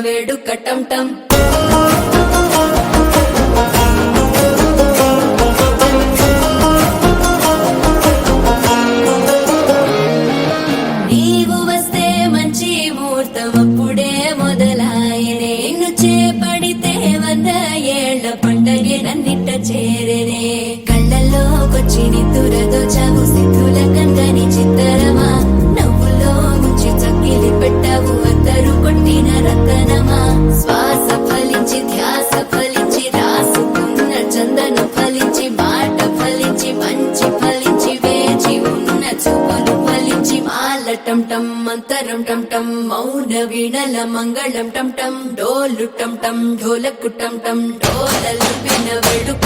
వేడుక టం టం నీవు వస్తే మంచి ముహూర్తం అప్పుడే మొదలాయనే నిన్ను చేపడితే 100 ఏళ్ల పండగే నన్నిట్ట చేరేనే కళ్ళల్లోకొచ్చి నిద్దురదో చావు సిద్ధుల కందని చిత్తరమా నవ్వులో ముంచి చక్కిలి పెట్టావు అద్దరు కొట్టిన రతనమా శ్వాస ఫలించి ధ్యాస ఫలించి రాసుకున్న చందనం ఫలించి మాట ఫలించి మంచి ఫలించి వేచి ఉన్న చూపులు ఫలించి మాల టం టం మంతరం టం టం మౌన వీణల మంగళం టం టం డోలు టం టం ఢోలకు టం టం డోలలు విన వేడుక